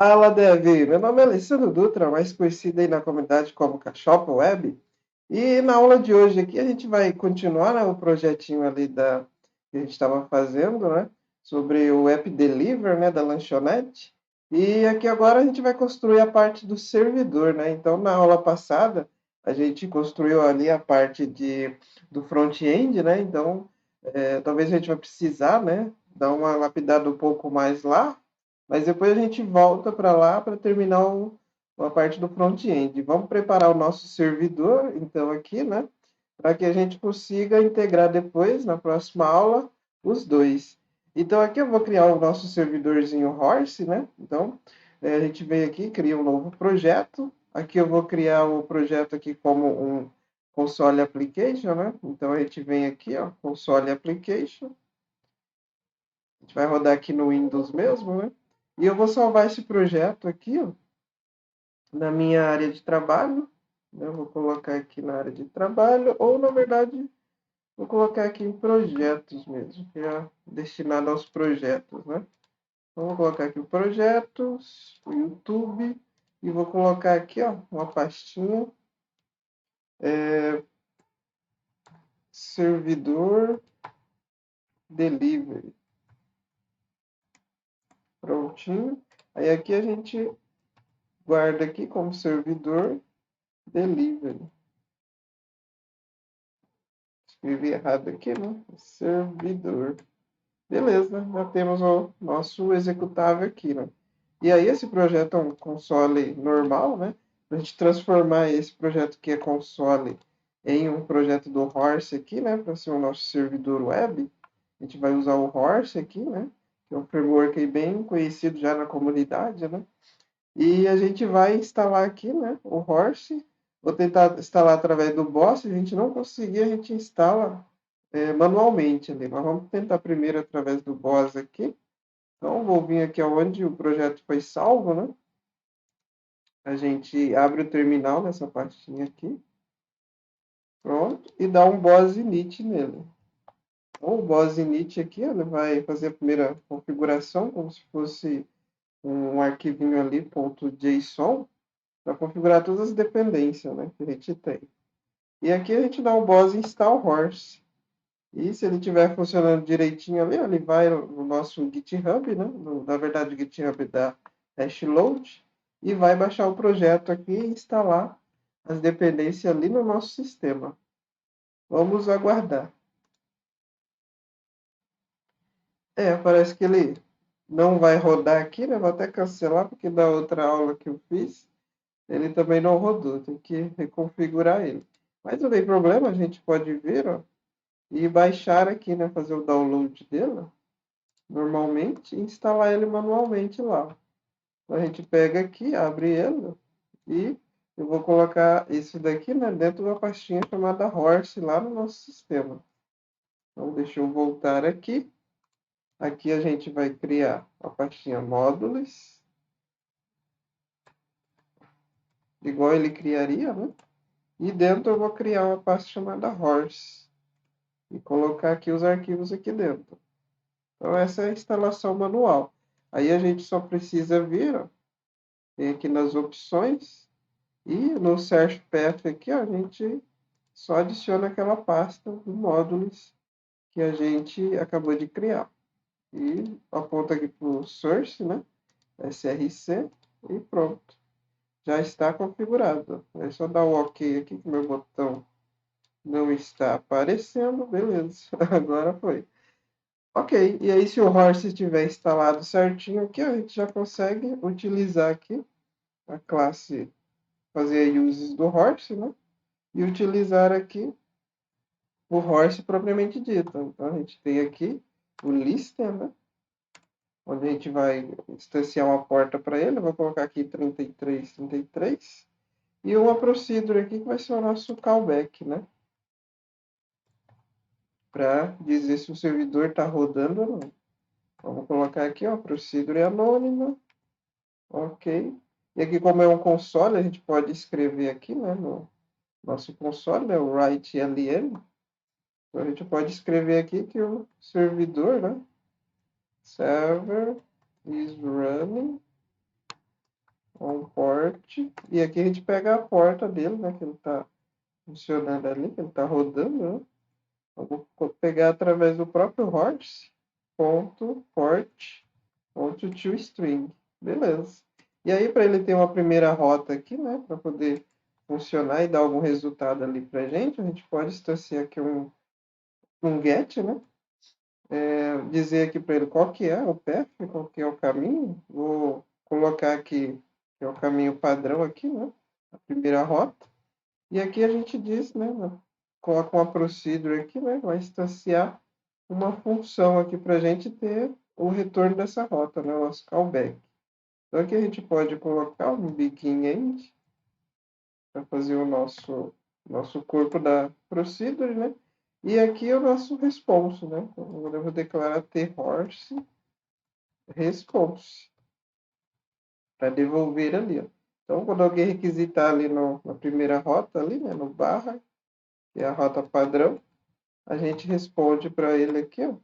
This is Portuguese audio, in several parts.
Fala, Devi. Meu nome é Alessandro Dutra, mais conhecido aí na comunidade como Cachopa Web. E na aula de hoje aqui a gente vai continuar, né, o projetinho ali que a gente estava fazendo, né, sobre o App Deliver, né, da lanchonete. E aqui agora a gente vai construir a parte do servidor, né? Então, na aula passada, a gente construiu ali a parte do front-end, né? Então, talvez a gente vai precisar, né, dar uma lapidada um pouco mais lá, mas depois a gente volta para lá para terminar a parte do front-end. Vamos preparar o nosso servidor, então, aqui, né? Para que a gente consiga integrar depois, na próxima aula, os dois. Então, aqui eu vou criar o nosso servidorzinho Horse, né? Então, a gente vem aqui, cria um novo projeto. Aqui eu vou criar o projeto aqui como um console application, né? Então, a gente vem aqui, ó, console application. A gente vai rodar aqui no Windows mesmo, né? E eu vou salvar esse projeto aqui, ó, na minha área de trabalho. Eu vou colocar aqui na área de trabalho, ou na verdade, vou colocar aqui em projetos mesmo, que é destinado aos projetos, né? Então, vou colocar aqui o projetos, o YouTube, e vou colocar aqui, ó, uma pastinha, servidor delivery. Prontinho. Aí aqui a gente guarda aqui como servidor delivery. Escrevi errado aqui, né? Servidor. Beleza, já temos o nosso executável aqui, né? E aí esse projeto é um console normal, né? Para a gente transformar esse projeto que é console em um projeto do Horse aqui, né? Para ser o nosso servidor web, a gente vai usar o Horse aqui, né? Que é um framework aí bem conhecido já na comunidade, né? E a gente vai instalar aqui, né, o Horse. Vou tentar instalar através do Boss. Se a gente não conseguir, a gente instala manualmente ali. Mas vamos tentar primeiro através do Boss aqui. Então, vou vir aqui onde o projeto foi salvo, né? A gente abre o terminal nessa pastinha aqui. Pronto. E dá um Boss init nele. Então, o Boss init aqui, ele vai fazer a primeira configuração, como se fosse um arquivinho ali, .json, para configurar todas as dependências, né, que a gente tem. E aqui a gente dá um boss install horse. E se ele estiver funcionando direitinho ali, ele vai no nosso GitHub, né? Na verdade, o GitHub da Hashload, e vai baixar o projeto aqui e instalar as dependências ali no nosso sistema. Vamos aguardar. Parece que ele não vai rodar aqui, né? Vou até cancelar, porque da outra aula que eu fiz, ele também não rodou. Tem que reconfigurar ele. Mas não tem problema, a gente pode ver, ó, e baixar aqui, né? Fazer o download dele, normalmente, e instalar ele manualmente lá. Então, a gente pega aqui, abre ele, e eu vou colocar isso daqui, né, dentro da pastinha chamada Horse lá no nosso sistema. Então, deixa eu voltar aqui. Aqui a gente vai criar a pastinha módulos, igual ele criaria, né? E dentro eu vou criar uma pasta chamada Horse e colocar aqui os arquivos aqui dentro. Então, essa é a instalação manual. Aí a gente só precisa vir, ó, tem aqui nas opções, e no Search Path aqui, ó, a gente só adiciona aquela pasta do módulos que a gente acabou de criar. E aponta aqui para o Source, né? SRC, e pronto. Já está configurado. É só dar o OK aqui, que meu botão não está aparecendo. Beleza, agora foi. Ok, e aí se o Horse estiver instalado certinho aqui, a gente já consegue utilizar aqui a classe, fazer uses do Horse, né? E utilizar aqui o Horse propriamente dito. Então, a gente tem aqui o Listen, né? Onde a gente vai instanciar uma porta para ele. Eu vou colocar aqui 33, 33. E uma procedure aqui que vai ser o nosso callback, né? Para dizer se o servidor está rodando ou não. Vamos colocar aqui, ó, procedure anônima. Ok. E aqui, como é um console, a gente pode escrever aqui, né, no nosso console, né, o write ln. Então, a gente pode escrever aqui que o servidor, né, server is running on port, e aqui a gente pega a porta dele, né, que ele está funcionando ali, que ele está rodando, né? Eu vou pegar através do próprio horse.port.toString. Beleza. E aí, para ele ter uma primeira rota aqui, né, para poder funcionar e dar algum resultado ali para a gente pode instanciar aqui um get, né? Dizer aqui para ele qual que é o path, qual que é o caminho. Vou colocar aqui que é o caminho padrão aqui, né? A primeira rota. E aqui a gente diz, né? Coloca uma procedure aqui, né? Vai instanciar uma função aqui para a gente ter o retorno dessa rota, né? O nosso callback. Então aqui a gente pode colocar um begin-end para fazer o nosso corpo da procedure, né? E aqui é o nosso response, né? Então, eu vou declarar thHorse response para devolver ali, ó. Então, quando alguém requisitar ali na primeira rota, ali, né, no barra, que é a rota padrão, a gente responde para ele aqui, ó,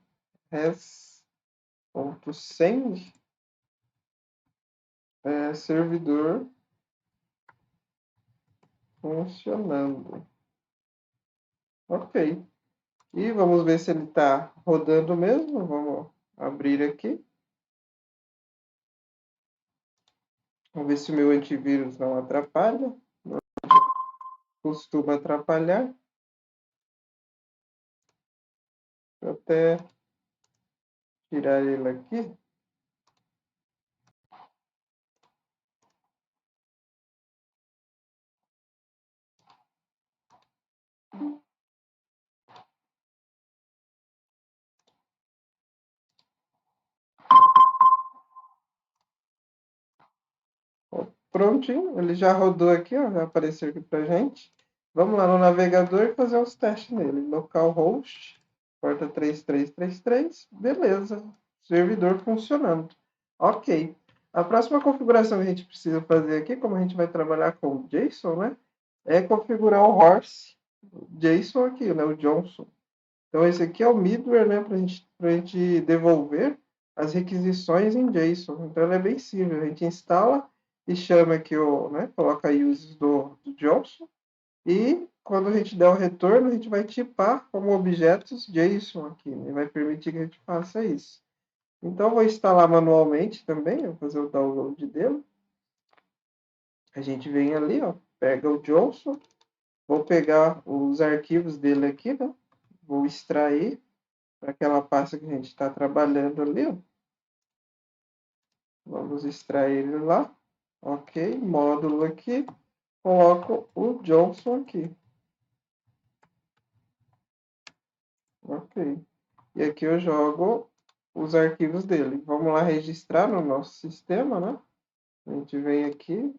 res.send servidor funcionando. Ok. E vamos ver se ele está rodando mesmo. Vamos abrir aqui. Vamos ver se o meu antivírus não atrapalha. Não costuma atrapalhar. Vou até tirar ele aqui. Prontinho, ele já rodou aqui, ó, já apareceu aqui pra gente. Vamos lá no navegador e fazer os testes nele. Localhost, porta 3333, beleza. Servidor funcionando. Ok. A próxima configuração que a gente precisa fazer aqui, como a gente vai trabalhar com JSON, né? É configurar o horse JSON aqui, né? O Johnson. Então, esse aqui é o middleware, né? Para a gente devolver as requisições em JSON. Então, ele é bem simples. A gente instala e chama aqui né? Coloca uses do Johnson. E quando a gente der o retorno, a gente vai tipar como objetos JSON aqui, né? Vai permitir que a gente faça isso. Então, eu vou instalar manualmente também, vou fazer o download dele. A gente vem ali, ó, pega o Johnson, vou pegar os arquivos dele aqui, né? Vou extrair para aquela pasta que a gente está trabalhando ali, ó. Vamos extrair ele lá. Ok, módulo aqui. Coloco o Johnson aqui. Ok. E aqui eu jogo os arquivos dele. Vamos lá registrar no nosso sistema, né? A gente vem aqui.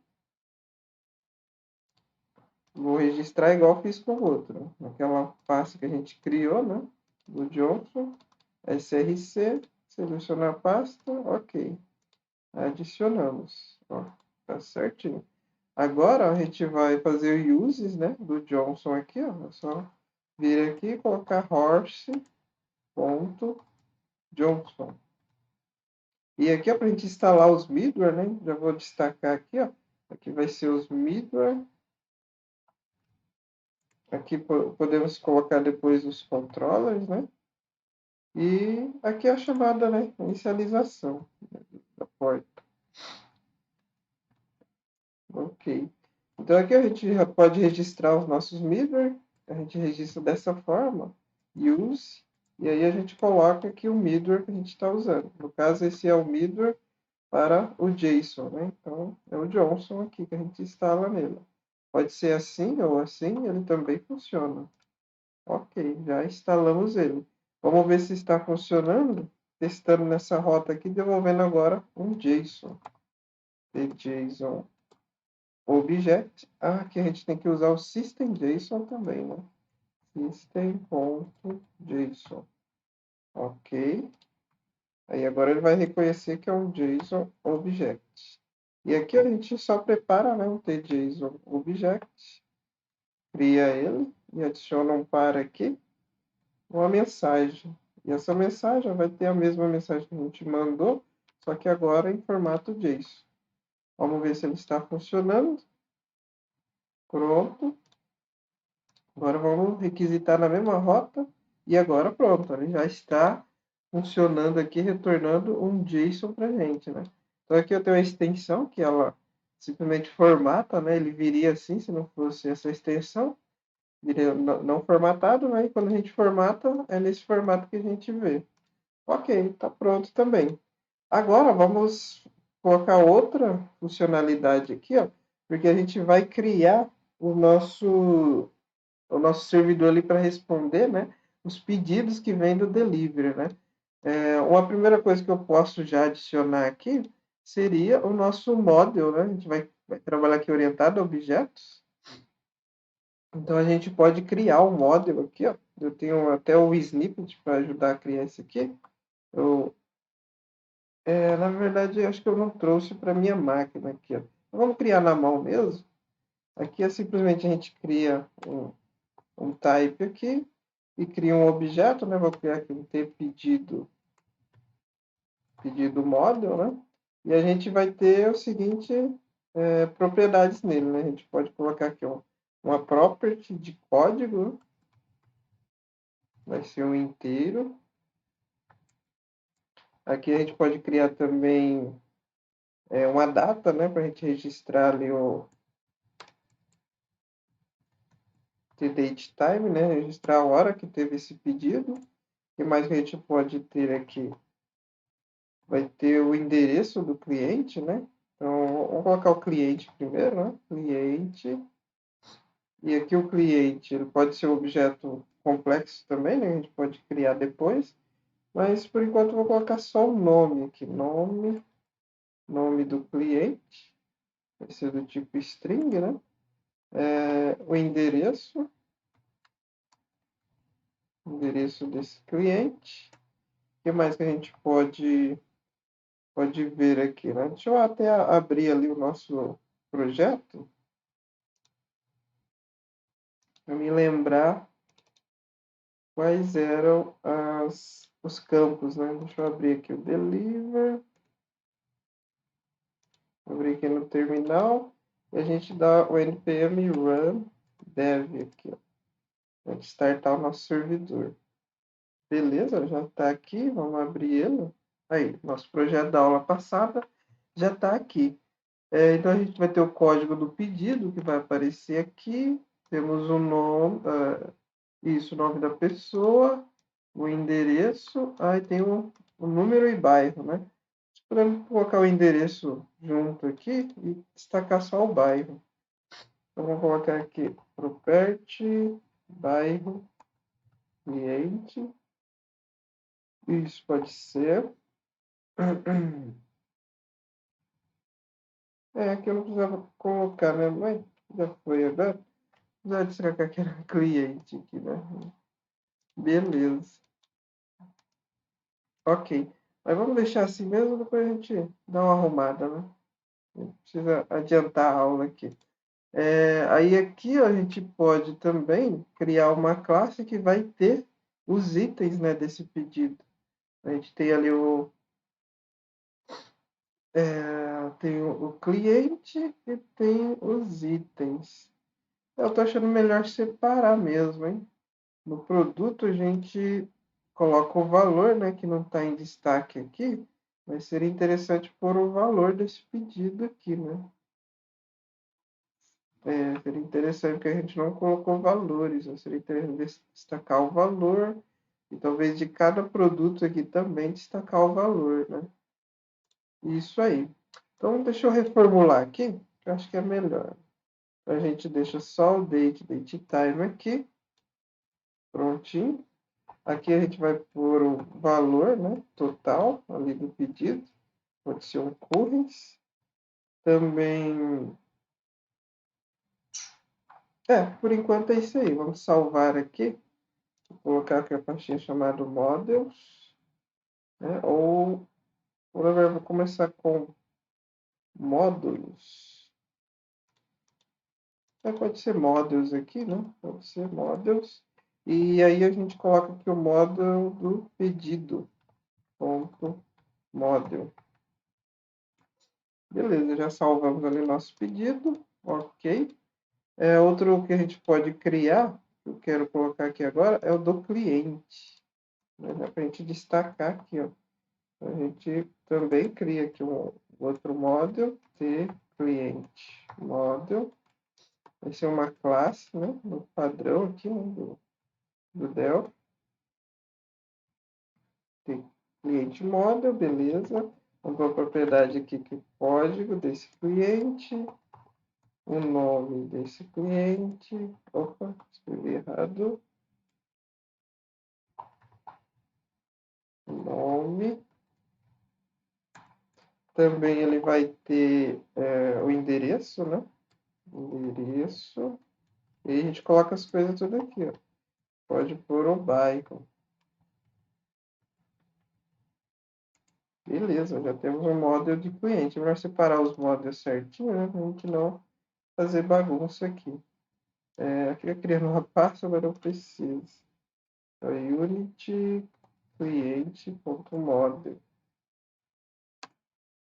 Vou registrar igual fiz com o outro. Aquela pasta que a gente criou, né? Do Johnson. SRC. Selecionar a pasta. Ok. Adicionamos. Ó, tá certinho. Agora a gente vai fazer o uses, né, do Johnson aqui, ó. É só vir aqui e colocar horse.johnson. E aqui, para a gente instalar os middleware, né, já vou destacar aqui, ó. Aqui vai ser os middleware. Aqui podemos colocar depois os controllers, né? E aqui é a chamada, né, inicialização da porta. Ok. Então aqui a gente já pode registrar os nossos middleware. A gente registra dessa forma. Use. E aí a gente coloca aqui o middleware que a gente está usando. No caso, esse é o middleware para o JSON, né? Então, é o Johnson aqui que a gente instala nele. Pode ser assim ou assim, ele também funciona. Ok, já instalamos ele. Vamos ver se está funcionando. Testando nessa rota aqui, devolvendo agora um JSON. The JSON Object. Aqui a gente tem que usar o system.json também, né? System.json. Ok. Aí agora ele vai reconhecer que é um JSON Object. E aqui a gente só prepara, né, um TJSON Object, cria ele e adiciona um par aqui, uma mensagem. E essa mensagem vai ter a mesma mensagem que a gente mandou, só que agora em formato JSON. Vamos ver se ele está funcionando. Pronto. Agora vamos requisitar na mesma rota. E agora pronto, ele já está funcionando aqui, retornando um JSON para a gente, né? Então aqui eu tenho a extensão que ela simplesmente formata, né? Ele viria assim se não fosse essa extensão. Viria não formatado, né? E quando a gente formata, é nesse formato que a gente vê. Ok, está pronto também. Agora vamos colocar outra funcionalidade aqui, ó, porque a gente vai criar o nosso servidor ali para responder, né, os pedidos que vêm do delivery, né? Uma primeira coisa que eu posso já adicionar aqui seria o nosso model, né? A gente vai trabalhar aqui orientado a objetos. Então a gente pode criar um model aqui, ó. Eu tenho até o snippet para ajudar a criar esse aqui. Na verdade, eu acho que eu não trouxe para minha máquina aqui, ó. Vamos criar na mão mesmo. Aqui é simplesmente a gente cria um type aqui e cria um objeto, né? Vou criar aqui um pedido model, né? E a gente vai ter o seguinte propriedades nele, né? A gente pode colocar aqui uma property de código, vai ser um inteiro. Aqui a gente pode criar também uma data, né? Para a gente registrar ali o date time, né? Registrar a hora que teve esse pedido. O que mais que a gente pode ter aqui? Vai ter o endereço do cliente, né? Então, vamos colocar o cliente primeiro, né? Cliente. E aqui o cliente, ele pode ser um objeto complexo também, né? A gente pode criar depois. Mas, por enquanto, eu vou colocar só o nome aqui. Nome do cliente. Vai ser do tipo string, né? O endereço desse cliente. O que mais que a gente pode ver aqui, né? Deixa eu até abrir ali o nosso projeto para me lembrar quais eram os campos, né? Deixa eu abrir aqui o deliver, abrir aqui no terminal e a gente dá o npm run dev aqui, ó, para startar o nosso servidor. Beleza, já está aqui, vamos abrir ele. Aí, nosso projeto da aula passada já está aqui. Então, a gente vai ter o código do pedido que vai aparecer aqui. Temos o nome, o nome da pessoa, o endereço, aí tem o número e bairro, né? Podemos colocar o endereço junto aqui e destacar só o bairro. Então, vamos colocar aqui, property, bairro, cliente. Isso pode ser. Aqui eu não precisava colocar, né? Mas já foi agora. Já destacar que era cliente aqui, né? Beleza. Ok. Mas vamos deixar assim mesmo, depois a gente dá uma arrumada, né? Não precisa adiantar a aula aqui. Aí aqui ó, a gente pode também criar uma classe que vai ter os itens, né, desse pedido. A gente tem ali tem o cliente e tem os itens. Eu estou achando melhor separar mesmo, hein? No produto a gente coloca o valor, né, que não está em destaque aqui, mas seria interessante pôr o valor desse pedido aqui, né? Seria interessante porque a gente não colocou valores, né? Seria interessante destacar o valor e talvez de cada produto aqui também destacar o valor, né? Isso aí. Então, deixa eu reformular aqui, que eu acho que é melhor. A gente deixa só o date time aqui, prontinho. Aqui a gente vai pôr o valor, né, total ali do pedido. Pode ser um currency. Também, por enquanto é isso aí. Vamos salvar aqui. Vou colocar aqui a pastinha chamada models, né, ou vou começar com módulos. Pode ser models aqui, né? Pode ser models. E aí a gente coloca aqui o model do pedido. Ponto model. Beleza, já salvamos ali nosso pedido. Ok. Outro que a gente pode criar, que eu quero colocar aqui agora, é o do cliente. Dá para a gente destacar aqui, ó. A gente também cria aqui um outro model de cliente. Model. Vai ser uma classe, né? No padrão aqui, né? Do Delphi. Tem cliente model, beleza. Vamos para a propriedade aqui que o código desse cliente. O nome desse cliente. Opa, escrevi errado. Nome. Também ele vai ter o endereço, né? Endereço. E a gente coloca as coisas tudo aqui, ó. Pode pôr o bairro. Beleza, já temos um model de cliente. Vamos separar os models certinho, né? Pra gente não fazer bagunça aqui. Aqui eu criando uma pasta, mas não preciso. Então, Unity cliente.model.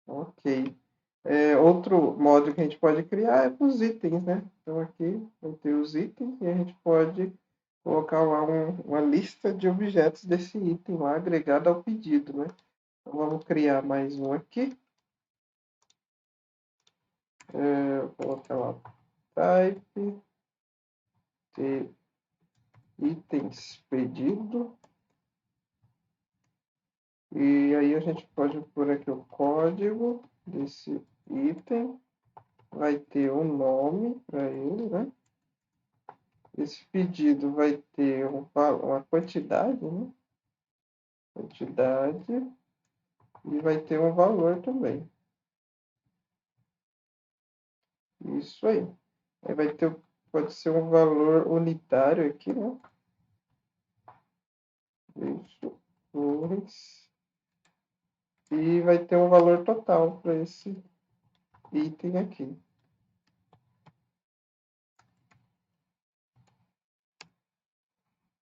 Ok. Outro módulo que a gente pode criar é os itens, né? Então aqui vai ter os itens e a gente pode colocar lá uma lista de objetos desse item lá agregado ao pedido, né? Então vamos criar mais um aqui. Vou colocar lá type de itens pedido. E aí a gente pode pôr aqui o código desse item. Vai ter um nome para ele, né? Esse pedido vai ter uma quantidade, né? Quantidade e vai ter um valor também. Isso aí. Aí vai ter, pode ser um valor unitário aqui, né? Isso, flores. E vai ter um valor total para esse item aqui.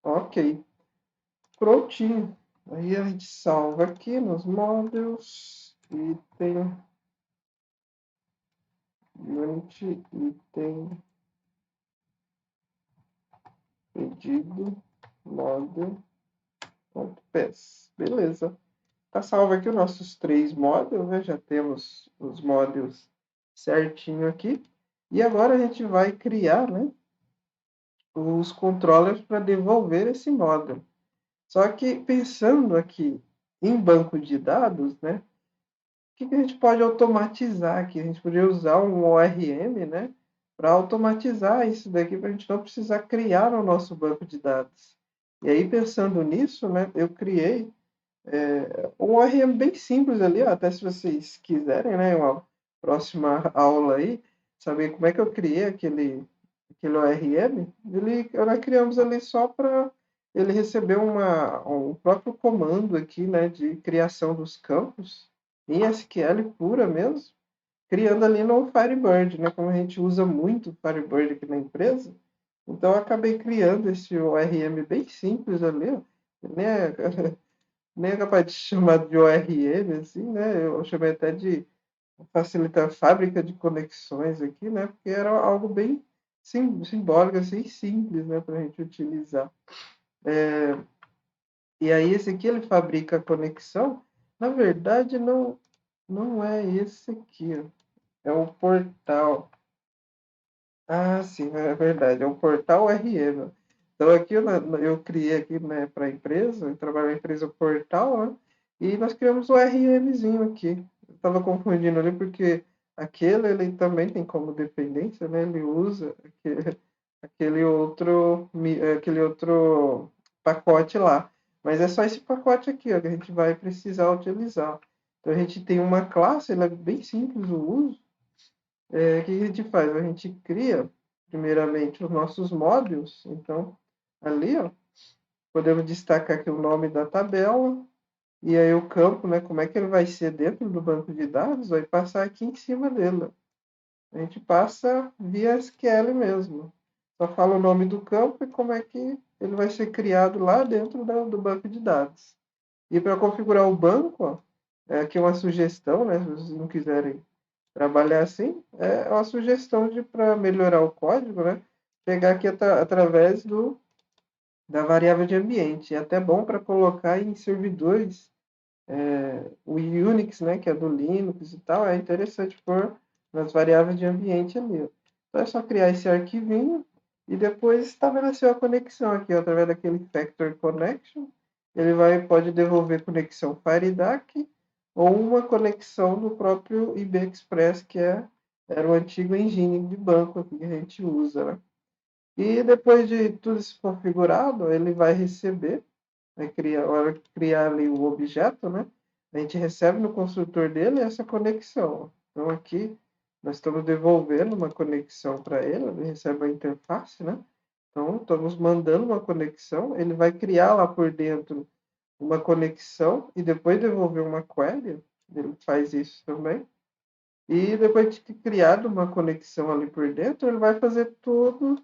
Ok. Prontinho. Aí a gente salva aqui nos models. Item. Unity. Item. Pedido. Model.ps. Beleza. Tá salvo aqui os nossos 3 modelos, né? Já temos os modelos certinho aqui. E agora a gente vai criar, né, os controllers para devolver esse model. Só que pensando aqui em banco de dados, né, o que a gente pode automatizar aqui? A gente poderia usar um ORM, né, para automatizar isso daqui, para a gente não precisar criar o nosso banco de dados. E aí, pensando nisso, né, eu criei um ORM bem simples ali, ó, até se vocês quiserem, né, uma próxima aula aí, saber como é que eu criei aquele ORM, nós criamos ali só para ele receber um próprio comando aqui, né, de criação dos campos, em SQL pura mesmo, criando ali no Firebird, né, como a gente usa muito o Firebird aqui na empresa, então eu acabei criando esse ORM bem simples ali, ó, né, nem é capaz de chamar de ORM, assim, né? Eu chamei até de facilitar a fábrica de conexões aqui, né? Porque era algo bem simbólico, assim, simples, né? Para a gente utilizar. E aí esse aqui ele fabrica a conexão. Na verdade, não é esse aqui, ó. É o portal. Ah, sim, é verdade. É o portal RM. Então aqui eu criei aqui, né, para a empresa, eu trabalho na empresa Portal, né? E nós criamos o RMzinho aqui. Eu estava confundindo ali porque aquele ele também tem como dependência, né? Ele usa aquele outro pacote lá. Mas é só esse pacote aqui, ó, que a gente vai precisar utilizar. Então a gente tem uma classe, ela é bem simples o uso. O que a gente faz? A gente cria, primeiramente, os nossos módulos. Então, ali, ó, podemos destacar aqui o nome da tabela, e aí o campo, né, como é que ele vai ser dentro do banco de dados, vai passar aqui em cima dele. A gente passa via SQL mesmo. Só fala o nome do campo e como é que ele vai ser criado lá dentro do banco de dados. E para configurar o banco, ó, aqui uma sugestão, né, se vocês não quiserem trabalhar assim, é uma sugestão de para melhorar o código, né? Pegar aqui através da variável de ambiente. É até bom para colocar em servidores, o Unix, né, que é do Linux e tal, é interessante pôr nas variáveis de ambiente ali. Ó. Então é só criar esse arquivinho e depois estabelecer a conexão aqui, ó, através daquele Factor Connection. Ele pode devolver conexão FireDAC ou uma conexão do próprio IB Express, era o antigo engine de banco que a gente usa, né? E depois de tudo isso configurado, ele vai receber, vai criar, a hora que criar ali o objeto, né? A gente recebe no construtor dele essa conexão. Então aqui nós estamos devolvendo uma conexão para ele, ele recebe a interface, né? Então estamos mandando uma conexão, ele vai criar lá por dentro uma conexão e depois devolver uma query, ele faz isso também. E depois de ter criado uma conexão ali por dentro, ele vai fazer tudo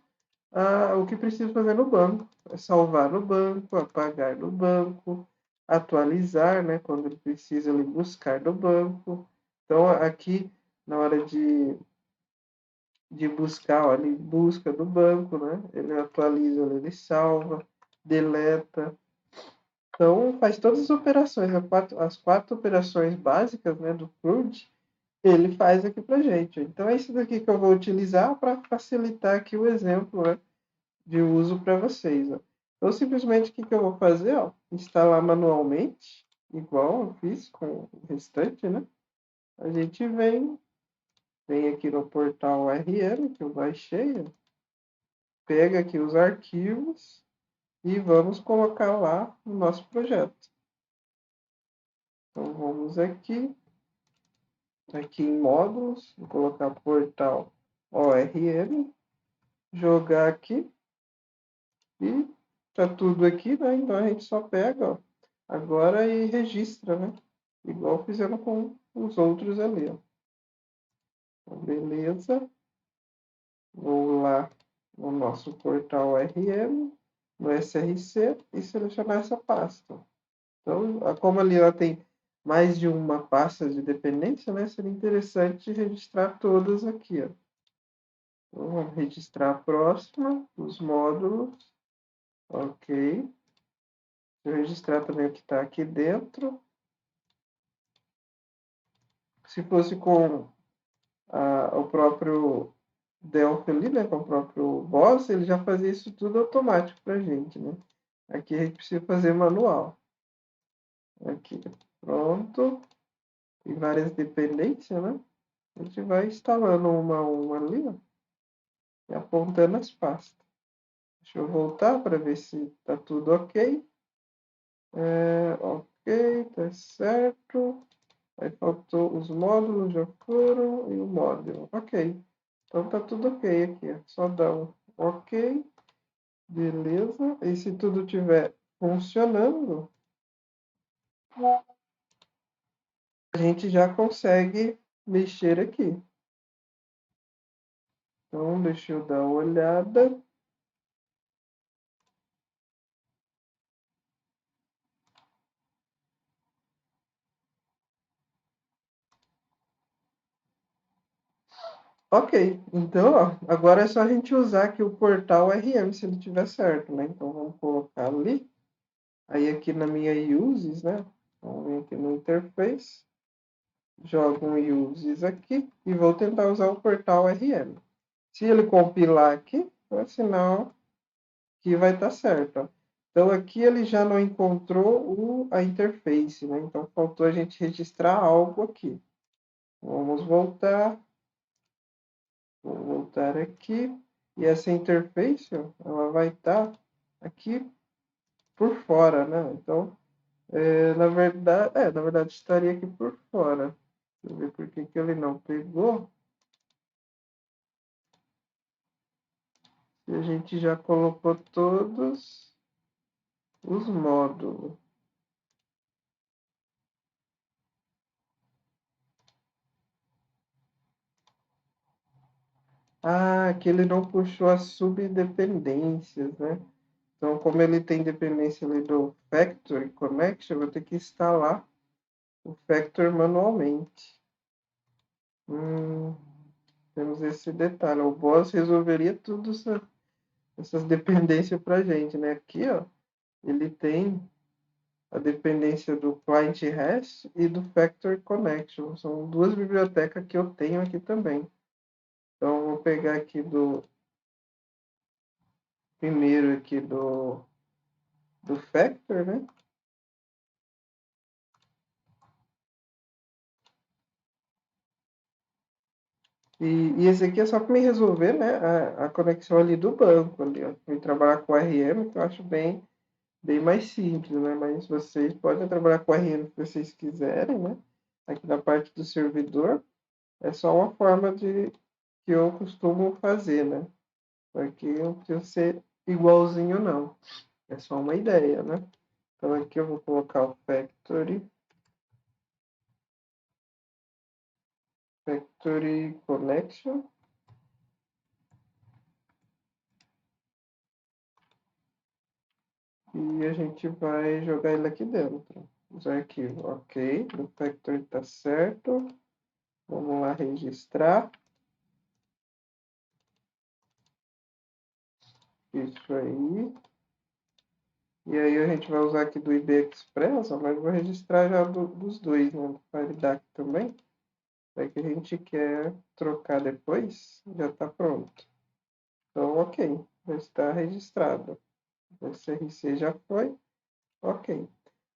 o que precisa fazer no banco. É salvar no banco, apagar no banco, atualizar, né, quando ele precisa ele buscar no banco. Então, aqui, na hora de buscar, ó, ele busca no banco, né, ele atualiza, ele salva, deleta. Então, faz todas as operações, as quatro operações básicas, né, do CRUD, ele faz aqui para gente. Então, é isso daqui que eu vou utilizar para facilitar aqui o exemplo, né, de uso para vocês. Ó. Então, simplesmente, o que eu vou fazer? Ó, instalar manualmente, igual eu fiz com o restante, né? A gente vem aqui no portal URL que eu baixei, ó, pega aqui os arquivos e vamos colocar lá no nosso projeto. Então, vamos aqui em módulos, vou colocar portal ORM, jogar aqui e tá tudo aqui, né? Então a gente só pega, ó, agora e registra, né? Igual fizeram com os outros ali, ó. Então, beleza. Vou lá no nosso portal RM, no SRC e selecionar essa pasta. Então, como ali ela tem mais de uma pasta de dependência, né? Seria interessante registrar todas aqui, ó. Então, vamos registrar a próxima, os módulos. Ok. Vou registrar também o que está aqui dentro. Se fosse com o próprio Delphi ali, né, com o próprio Boss, ele já fazia isso tudo automático para a gente, né? Aqui a gente precisa fazer manual. Aqui, pronto. Tem várias dependências, né? A gente vai instalando uma a uma ali, ó, e apontando as pastas. Deixa eu voltar para ver se está tudo ok. Ok, tá certo. Aí faltou os módulos, já foram, e o módulo. Ok. Então tá tudo ok aqui. Só dar um ok. Beleza. E se tudo estiver funcionando, a gente já consegue mexer aqui. Então, deixa eu dar uma olhada. Ok, então, ó, agora é só a gente usar aqui o portal RM, se ele tiver certo, né? Então, vamos colocar ali. Aí, aqui na minha uses, né? Vamos vir aqui no interface. Jogo um uses aqui e vou tentar usar o portal RM. Se ele compilar aqui, é sinal que vai estar certo. Ó. Então, aqui ele já não encontrou a interface, né? Então, faltou a gente registrar algo aqui. Vamos voltar. Vou voltar aqui. E essa interface, ó, ela vai estar aqui por fora, né? Então, na verdade, estaria aqui por fora. Deixa eu ver por que ele não pegou. E a gente já colocou todos os módulos. Aqui ele não puxou as subdependências, né? Então, como ele tem dependência ali do Factory Connection, eu vou ter que instalar o Factor manualmente. Temos esse detalhe. O boss resolveria tudo essas dependências para a gente, né? Aqui, ó, ele tem a dependência do Client REST e do Factory Connection. São duas bibliotecas que eu tenho aqui também. Então, vou pegar aqui do primeiro aqui do Factor, né? E esse aqui é só para me resolver, né, a conexão ali do banco, ali, ó. Me trabalhar com RM, que eu acho bem mais simples, né? Mas vocês podem trabalhar com RM se vocês quiserem, né? Aqui na parte do servidor, é só uma forma que eu costumo fazer, né? Aqui não precisa ser igualzinho, não. É só uma ideia, né? Então aqui eu vou colocar o Factory Connection. E a gente vai jogar ele aqui dentro. Os arquivos, ok. O Factory está certo. Vamos lá registrar. Isso aí. E aí a gente vai usar aqui do IB Express, mas eu vou registrar já dos dois, né? Do FireDAC também. É que a gente quer trocar depois, já está pronto. Então, ok. Já está registrado. O SRC já foi. Ok.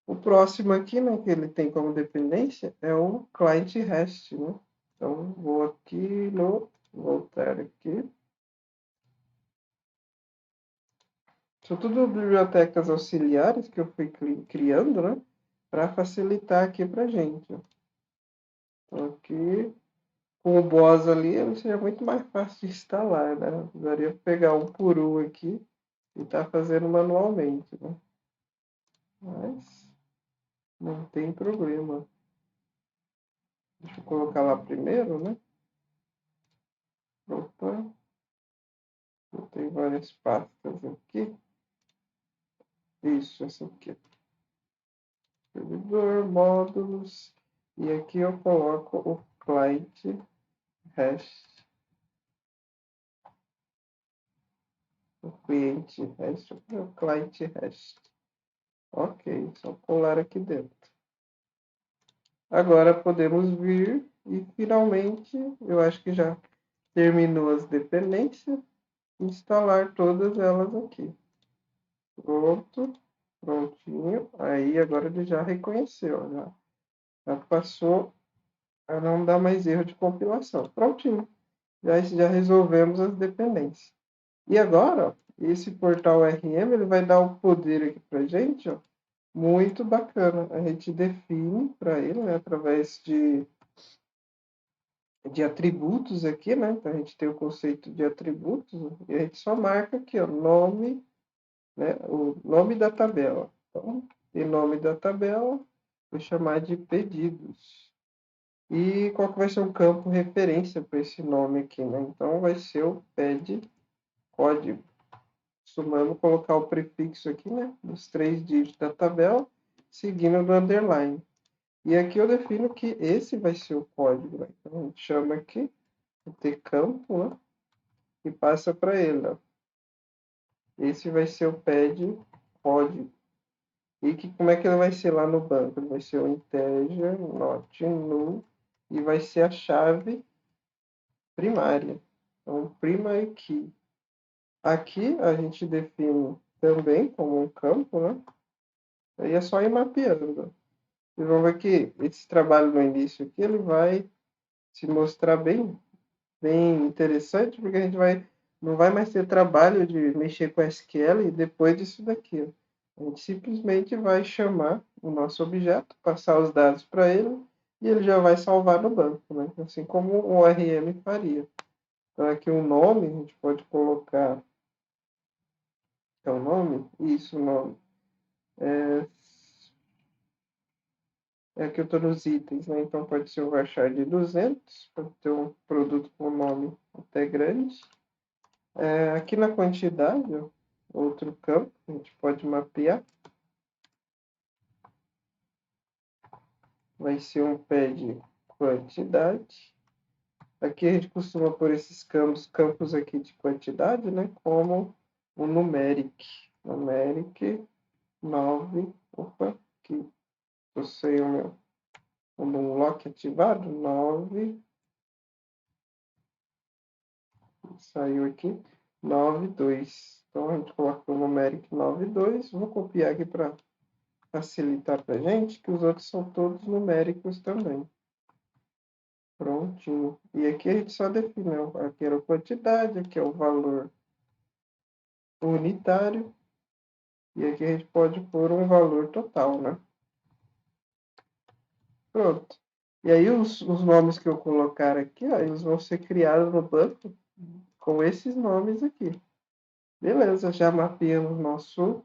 O próximo aqui, né, que ele tem como dependência, é o client REST, né? Então, vou aqui voltar aqui. São tudo bibliotecas auxiliares que eu fui criando, né? Para facilitar aqui para gente. Então, aqui, com o BOS ali, ele seria muito mais fácil de instalar, né? Eu precisaria pegar um por um aqui e estar fazendo manualmente, né? Mas não tem problema. Deixa eu colocar lá primeiro, né? Opa, eu tenho várias pastas aqui. Isso, essa aqui. Servidor, módulos. E aqui eu coloco o client REST. O cliente REST, o client REST. Ok, só colar aqui dentro. Agora podemos vir e finalmente, eu acho que já terminou as dependências, instalar todas elas aqui. Pronto, prontinho. Aí agora ele já reconheceu, já passou a não dar mais erro de compilação. Prontinho. Já resolvemos as dependências. E agora, ó, esse portal RM ele vai dar um poder aqui para gente, ó, muito bacana. A gente define para ele, né, através de atributos aqui, né? Então a gente tem o conceito de atributos, né? E a gente só marca aqui, ó, nome, né, o nome da tabela. Então, em nome da tabela, vou chamar de pedidos. E qual que vai ser o campo referência para esse nome aqui, né? Então vai ser o ped código. Costumamos colocar o prefixo aqui, né? Dos 3 dígitos da tabela, seguindo do underline. E aqui eu defino que esse vai ser o código, né? Então a gente chama aqui, ter campo, né? E passa para ele, ó. Esse vai ser o ped código. E como é que ele vai ser lá no banco? Ele vai ser o integer, not null, e vai ser a chave primária. Então, primary key. Aqui a gente define também como um campo, né? Aí é só ir mapeando. E vamos ver que esse trabalho no início aqui, ele vai se mostrar bem interessante, porque a gente não vai mais ter trabalho de mexer com SQL e depois disso daqui. A gente simplesmente vai chamar o nosso objeto, passar os dados para ele, e ele já vai salvar no banco, né? Assim como o ORM faria. Então, aqui o nome, a gente pode colocar, é o nome? Isso, o nome. Aqui eu estou nos itens, né? Então pode ser o varchar de 200, pode ter um produto com nome até grande. Aqui na quantidade, ó, outro campo, a gente pode mapear. Vai ser um pad quantidade. Aqui a gente costuma pôr esses campos aqui de quantidade, né? Como o numeric. Numeric 9. Opa, aqui você o meu lock ativado. 9. Saiu aqui. 9, 2. Então a gente coloca o numeric 9, 2. Vou copiar aqui para facilitar para a gente, que os outros são todos numéricos também. Prontinho. E aqui a gente só define, né? Aqui era a quantidade, aqui é o valor unitário, e aqui a gente pode pôr um valor total, né? Pronto. E aí os nomes que eu colocar aqui, ó, eles vão ser criados no banco com esses nomes aqui. Beleza, já mapeamos nosso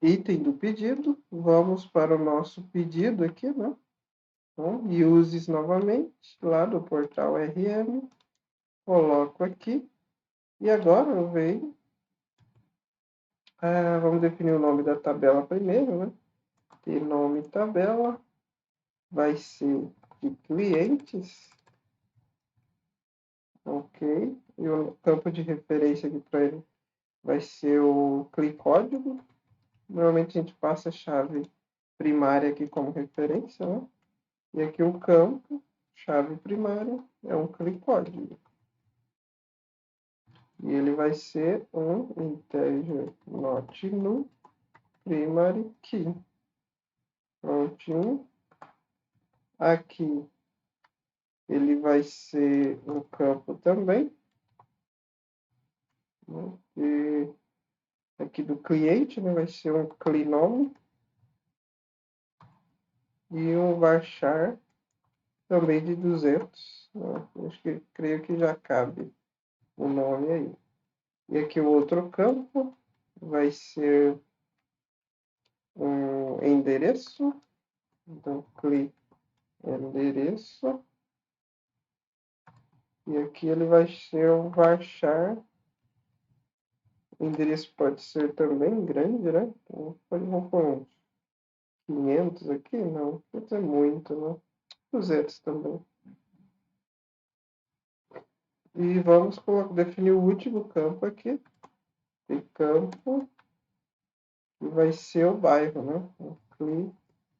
item do pedido. Vamos para o nosso pedido aqui, né? Então, uses novamente, lá do portal RM. Coloco aqui. E agora eu venho. Vamos definir o nome da tabela primeiro, né? E nome tabela vai ser de clientes. Ok. E o campo de referência aqui para ele vai ser o clicódigo. Normalmente a gente passa a chave primária aqui como referência, né? E aqui o campo, chave primária, é um clicódigo. E ele vai ser um integer not num primary key. Prontinho. Aqui ele vai ser um campo também. E aqui do cliente, né, vai ser um clinome. E um varchar também de 200. Acho que creio que já cabe o nome aí. E aqui o outro campo vai ser um endereço. Então, clique endereço. E aqui ele vai ser um varchar. O endereço pode ser também grande, né? Então, vamos pôr uns 500 aqui? Não, isso é muito, né? 200 também. E vamos definir o último campo aqui. E campo que vai ser o bairro, né? Clique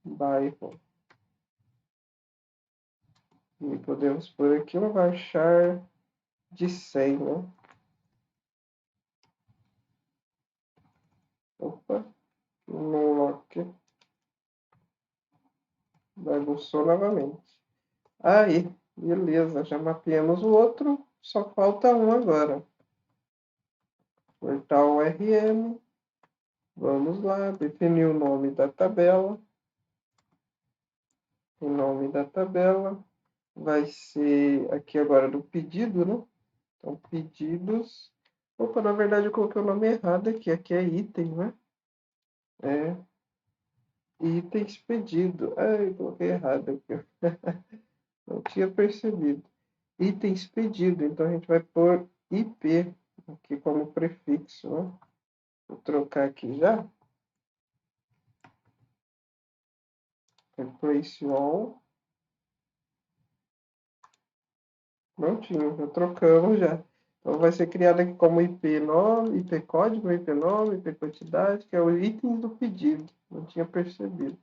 bairro. E podemos pôr aqui um varchar de 100, né? Opa, no lock. Bagunçou novamente. Aí, beleza, já mapeamos o outro, só falta um agora. Portal RM. Vamos lá, definir o nome da tabela. O nome da tabela vai ser aqui agora do pedido, né? Então, pedidos. Opa, na verdade eu coloquei o nome errado aqui. Aqui é item, né? É itens pedido. Ai, coloquei errado aqui. Não tinha percebido. Itens pedido. Então a gente vai pôr IP aqui como prefixo, né? Vou trocar aqui já. Replace all. Prontinho, já trocamos já. Então vai ser criado aqui como IP nome, IP código, IP nome, IP quantidade, que é o item do pedido. Não tinha percebido.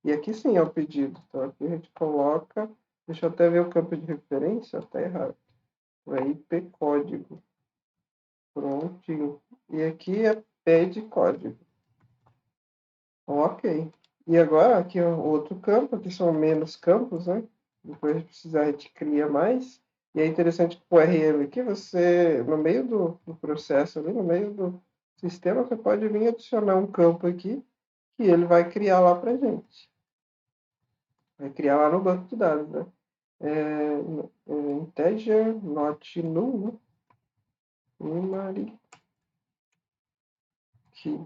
E aqui sim é o pedido. Então aqui a gente coloca. Deixa eu até ver o campo de referência, está errado. É IP código. Prontinho. E aqui é pede código. Ok. E agora aqui é o outro campo, que são menos campos, né? Depois de precisar a gente cria mais. E é interessante que o RM aqui, você, no meio do processo ali, no meio do sistema, você pode vir adicionar um campo aqui, que ele vai criar lá para gente. Vai criar lá no banco de dados, né? Integer not null, né? Primary key.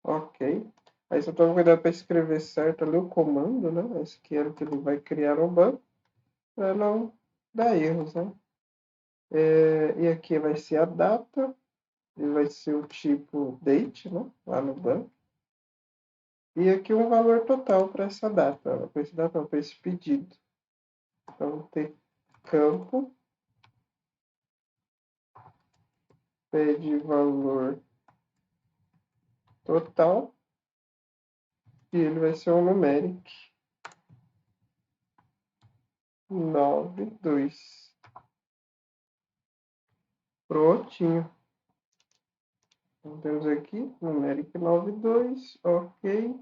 Ok. Aí só toma cuidado para escrever certo ali o comando, né? Esse aqui é o que ele vai criar no banco, para não dar erros, né? E aqui vai ser a data, e vai ser o tipo date, né? Lá no banco. E aqui um valor total para essa data, para esse pedido. Então, campo pede valor total e ele vai ser um numeric 92. Prontinho. Então, temos aqui numeric 92, ok.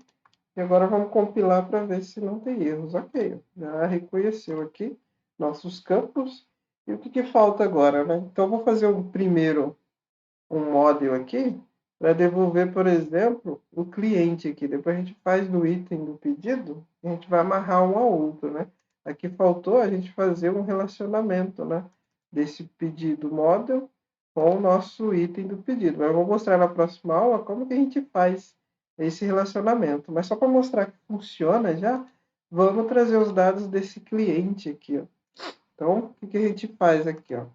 E agora vamos compilar para ver se não tem erros. Ok, já reconheceu aqui nossos campos. E o que falta agora, né? Então, eu vou fazer primeiro um model aqui para devolver, por exemplo, o cliente aqui. Depois a gente faz no item do pedido, e a gente vai amarrar um ao outro, né? Aqui faltou a gente fazer um relacionamento, né? Desse pedido model com o nosso item do pedido. Mas eu vou mostrar na próxima aula como que a gente faz esse relacionamento. Mas só para mostrar que funciona já, vamos trazer os dados desse cliente aqui, ó. Então, o que a gente faz aqui, ó?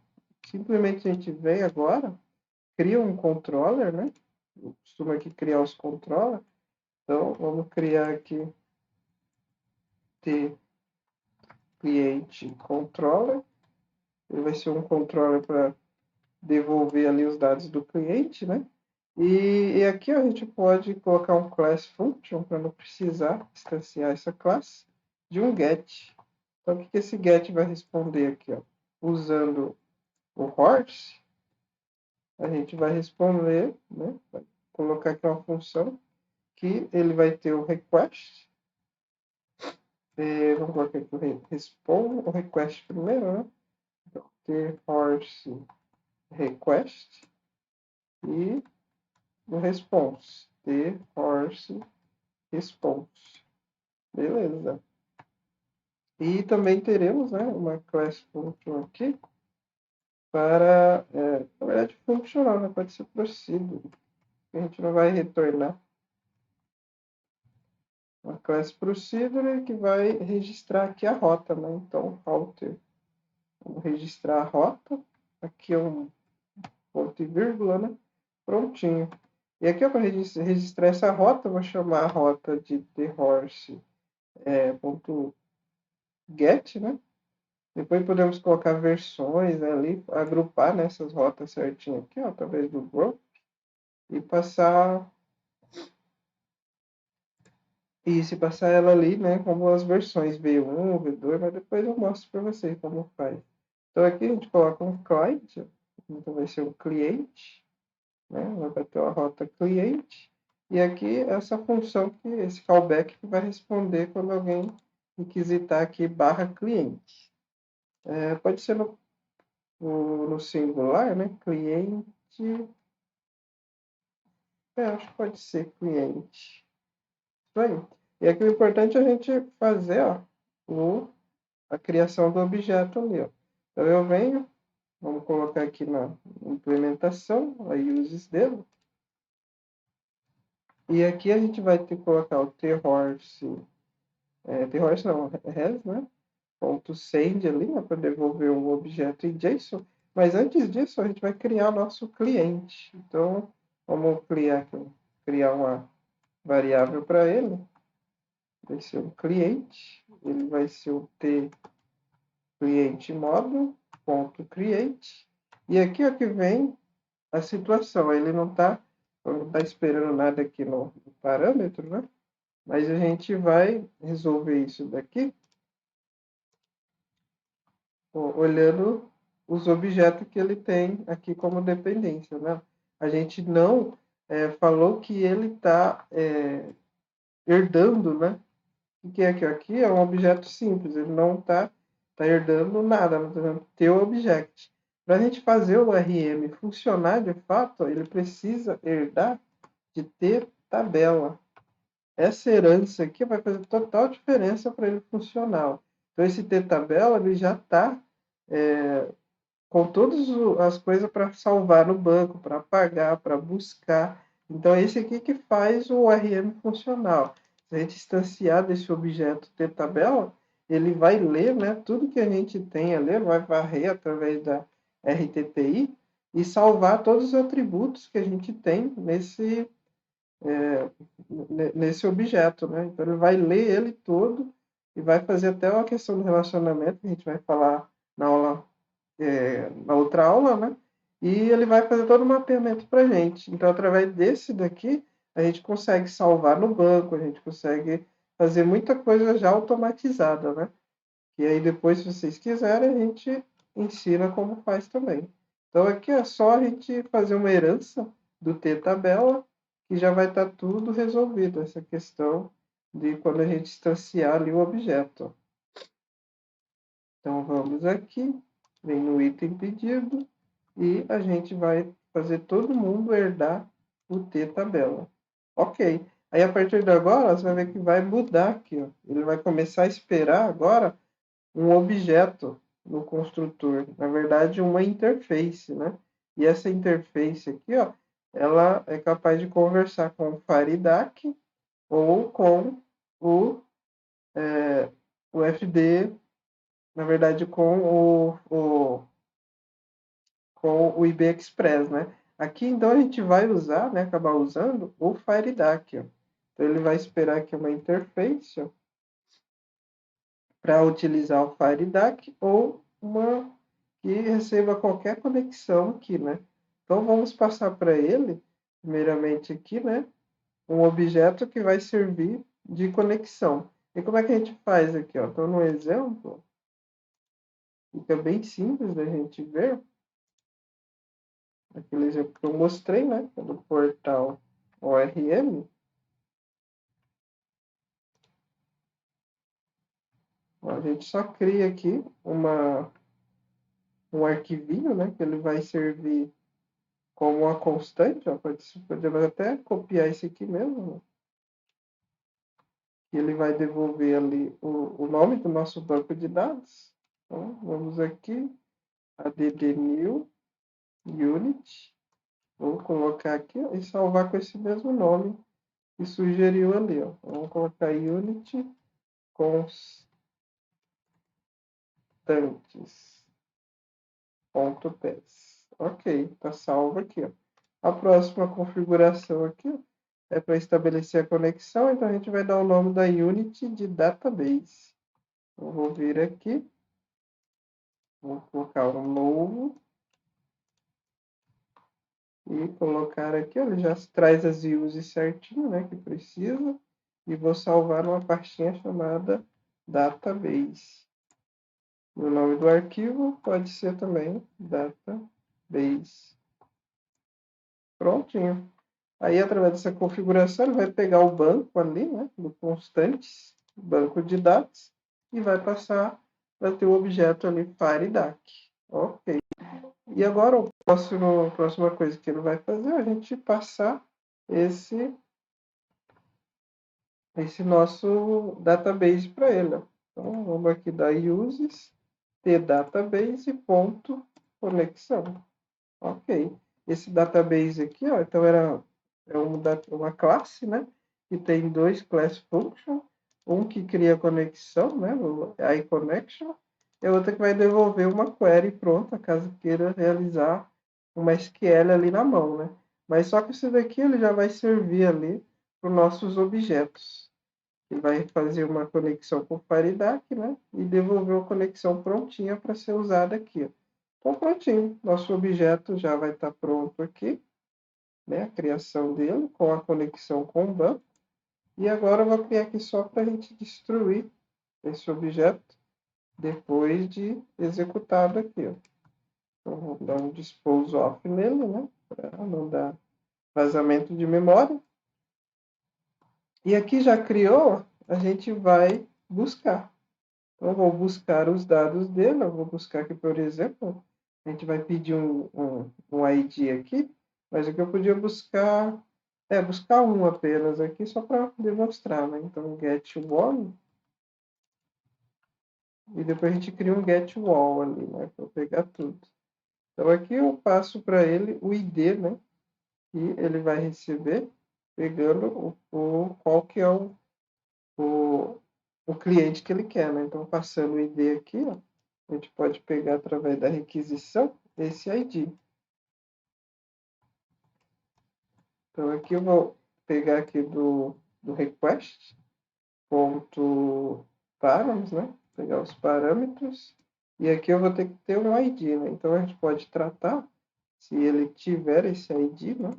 Simplesmente a gente vem agora, cria um controller, né? Eu costumo aqui criar os controllers. Então, vamos criar aqui t cliente controller. Ele vai ser um controller para devolver ali os dados do cliente, né? E aqui a gente pode colocar um class function para não precisar instanciar essa classe de um get. Então, o que esse get vai responder aqui, ó? Usando o horse, a gente vai responder, né? Vai colocar aqui uma função que ele vai ter o request. Vamos colocar aqui o request primeiro, né? Então, ter horse request e o response. Ter horse response. Beleza. E também teremos, né, uma class function aqui para, na verdade, funcional, né? Pode ser procedure. A gente não vai retornar uma class procedure que vai registrar aqui a rota, né? Então, router. Vamos registrar a rota. Aqui é um ponto e vírgula, né? Prontinho. E aqui, para registrar essa rota, eu vou chamar a rota de thehorse ponto get, né? Depois podemos colocar versões ali, agrupar nessas rotas certinho aqui, ó, através do group, e passar se passar ela ali, né, como as versões V1, V2, mas depois eu mostro para vocês como faz. Então aqui a gente coloca um client, então vai ser um cliente, né, vai ter a rota cliente, e aqui essa função, esse callback que vai responder quando alguém requisitar aqui barra cliente. Pode ser no singular, né, cliente, acho que pode ser cliente. Isso aí. E aqui o importante é a gente fazer, ó, a criação do objeto ali, ó. Então eu venho, vamos colocar aqui na implementação, a uses dele. E aqui a gente vai ter que colocar o thehorse, thehorse não, has, né? Ponto .send ali, né, para devolver um objeto em JSON. Mas antes disso, a gente vai criar nosso cliente. Então, vamos criar uma variável para ele. Vai ser um cliente. Ele vai ser o t cliente model.create. E aqui é que vem a situação. Ele não está esperando nada aqui no parâmetro, né? Mas a gente vai resolver isso daqui olhando os objetos que ele tem aqui como dependência, né? A gente não falou que ele está herdando, né? O que é que aqui é um objeto simples, ele não está herdando nada, não está dando teu object. Para a gente fazer o RM funcionar de fato, ele precisa herdar de ter tabela. Essa herança aqui vai fazer total diferença para ele funcionar. Então, esse ter tabela, ele já está com todas as coisas para salvar no banco, para pagar, para buscar. Então, é esse aqui que faz o ORM funcional. Se a gente instanciar desse objeto ter tabela, ele vai ler, né, tudo que a gente tem a ler, vai varrer através da RTTI e salvar todos os atributos que a gente tem nesse objeto, né? Então, ele vai ler ele todo e vai fazer até uma questão do relacionamento, que a gente vai falar na aula, na outra aula, né? E ele vai fazer todo o mapeamento para a gente. Então, através desse daqui, a gente consegue salvar no banco, a gente consegue fazer muita coisa já automatizada, né? E aí depois, se vocês quiserem, a gente ensina como faz também. Então aqui é só a gente fazer uma herança do T-tabela, que já vai estar tudo resolvido, essa questão de quando a gente instanciar ali o objeto. Então vamos aqui, vem no item pedido, e a gente vai fazer todo mundo herdar o T-tabela. Ok. Aí a partir de agora, você vai ver que vai mudar aqui. Ó. Ele vai começar a esperar agora um objeto no construtor, na verdade uma interface, né? E essa interface aqui, ó, ela é capaz de conversar com o FireDAC ou com o FD, na verdade com o IB Express, né? Aqui então a gente vai usar, né, acabar usando o FireDAC, ó. Então ele vai esperar aqui uma interface, para utilizar o FireDAC ou uma que receba qualquer conexão aqui, né? Então vamos passar para ele, primeiramente aqui, né, um objeto que vai servir de conexão. E como é que a gente faz aqui, ó? Então no exemplo, fica bem simples da gente ver, aquele exemplo que eu mostrei, né, do portal ORM. A gente só cria aqui um arquivinho, né, que ele vai servir como uma constante, ó, podemos até copiar esse aqui mesmo, né? E ele vai devolver ali o nome do nosso banco de dados. Então, vamos aqui, add new unit, vou colocar aqui ó, e salvar com esse mesmo nome que sugeriu ali. Ó. Vamos colocar unit constantes.pes. Ok, está salvo aqui. Ó. A próxima configuração aqui ó, é para estabelecer a conexão, então a gente vai dar o nome da unit de database. Eu vou vir aqui, vou colocar um novo e colocar aqui, ele já traz as uses certinho, né, que precisa, e vou salvar numa pastinha chamada database. O nome do arquivo pode ser também database. Prontinho. Aí, através dessa configuração, ele vai pegar o banco ali, né, do constantes, banco de dados, e vai passar para ter o objeto ali FireDAC. Ok. E agora, a próxima coisa que ele vai fazer é a gente passar esse nosso database para ele. Então, vamos aqui dar uses, tdatabase, ponto, conexão. Ok. Esse database aqui, ó, então é uma classe, né? Que tem dois class function, um que cria conexão, né? O iConnection, e a outra que vai devolver uma query pronta, caso queira realizar uma SQL ali na mão, né? Mas só que isso daqui ele já vai servir ali para os nossos objetos. Ele vai fazer uma conexão com o FireDAC, né? E devolver uma conexão prontinha para ser usada aqui. Então, prontinho. Nosso objeto já vai estar pronto aqui, né? A criação dele com a conexão com o banco. E agora eu vou criar aqui só para a gente destruir esse objeto depois de executado aqui. Ó. Então, vou dar um dispose off nele, né? Para não dar vazamento de memória. E aqui já criou, a gente vai buscar. Então, eu vou buscar os dados dele, eu vou buscar aqui, por exemplo, a gente vai pedir um ID aqui, mas aqui eu podia buscar, buscar um apenas aqui, só para demonstrar, né? Então, get one, e depois a gente cria um get wall ali, né? Para pegar tudo. Então, aqui eu passo para ele o ID, né? E ele vai receber, pegando qual que é o cliente que ele quer, né? Então, passando o ID aqui, ó, a gente pode pegar através da requisição esse ID. Então, aqui eu vou pegar aqui do request, ponto params, né? Pegar os parâmetros E aqui eu vou ter que ter um ID, né? Então a gente pode tratar, se ele tiver esse ID, né?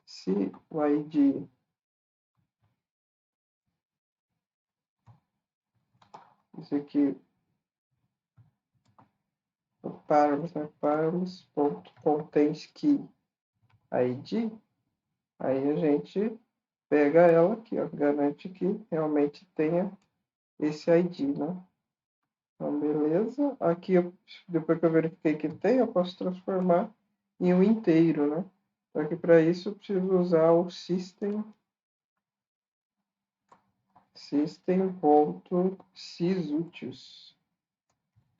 Se o ID, isso aqui, o params, né? Params.contains key ID, aí a gente pega ela aqui, ó, garante que realmente tenha esse ID, né? Então, beleza. Aqui, depois que eu verifiquei que tem, eu posso transformar em um inteiro, né? Só que para isso eu preciso usar o system.sysutils.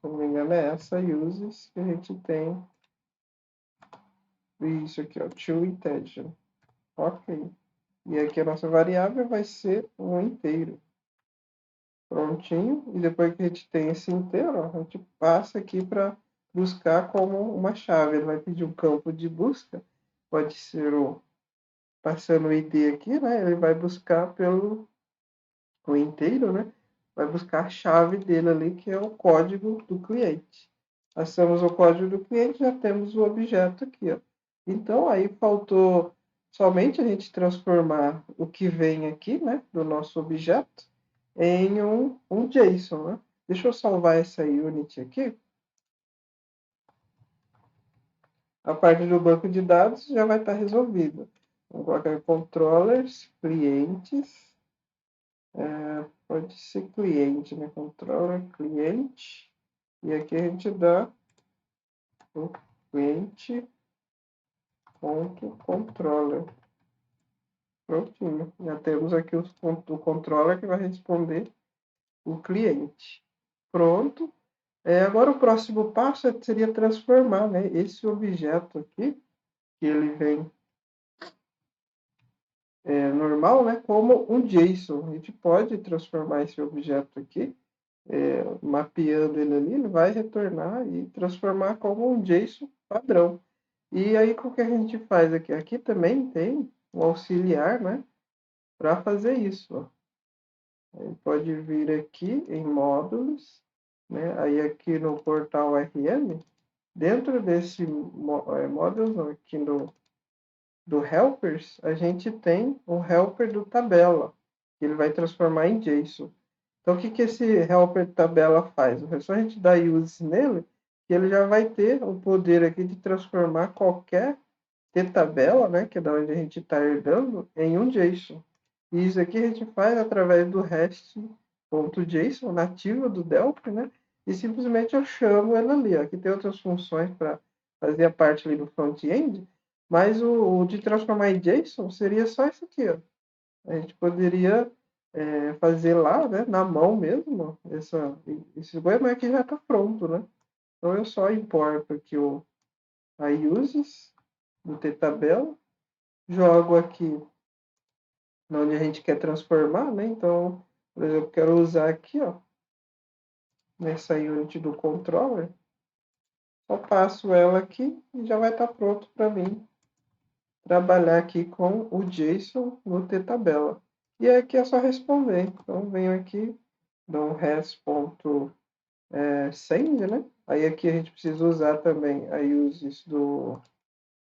Se não me engano é essa uses que a gente tem. Isso aqui, ó, toInteger. Ok. E aqui a nossa variável vai ser um inteiro. Prontinho. E depois que a gente tem esse inteiro, ó, a gente passa aqui para buscar como uma chave. Ele vai pedir um campo de busca. Pode ser passando o ID aqui, né? Ele vai buscar pelo o inteiro, né? Vai buscar a chave dele ali, que é o código do cliente. Passamos o código do cliente, já temos o objeto aqui, ó. Então, aí faltou somente a gente transformar o que vem aqui, né, do nosso objeto, em um JSON, né? Deixa eu salvar essa unit aqui. A parte do banco de dados já vai estar resolvida. Vamos colocar controllers, clientes, pode ser cliente, né? Controller, cliente. E aqui a gente dá o cliente.controller. Prontinho. Já temos aqui o controller que vai responder o cliente. Pronto. Agora o próximo passo seria transformar, né, esse objeto aqui, que ele vem normal, né, como um JSON. A gente pode transformar esse objeto aqui, mapeando ele ali, ele vai retornar e transformar como um JSON padrão. E aí, o que a gente faz aqui? Aqui também tem um auxiliar, né, para fazer isso. Ó. Aí pode vir aqui em módulos, né, aí aqui no portal RM, dentro desse módulos, aqui do helpers, a gente tem o helper do tabela, que ele vai transformar em JSON. Então, o que esse helper tabela faz? É só a gente dar use nele, que ele já vai ter o poder aqui de transformar qualquer tabela, né, que é da onde a gente está herdando, em um JSON. E isso aqui a gente faz através do REST.json nativo do Delphi, né? E simplesmente eu chamo ele ali. Ó. Aqui tem outras funções para fazer a parte ali do front-end, mas o de transformar em JSON seria só isso aqui. Ó. A gente poderia fazer lá, né, na mão mesmo, esse mas aqui já está pronto, né? Então eu só importo aqui a uses do ttabela, jogo aqui onde a gente quer transformar, né? Então, por exemplo, quero usar aqui, ó, nessa unit do controller, só passo ela aqui e já vai estar pronto para mim trabalhar aqui com o JSON no ttabela. E aqui é só responder. Então, venho aqui, dou um res.send, né? Aí aqui a gente precisa usar também a uses do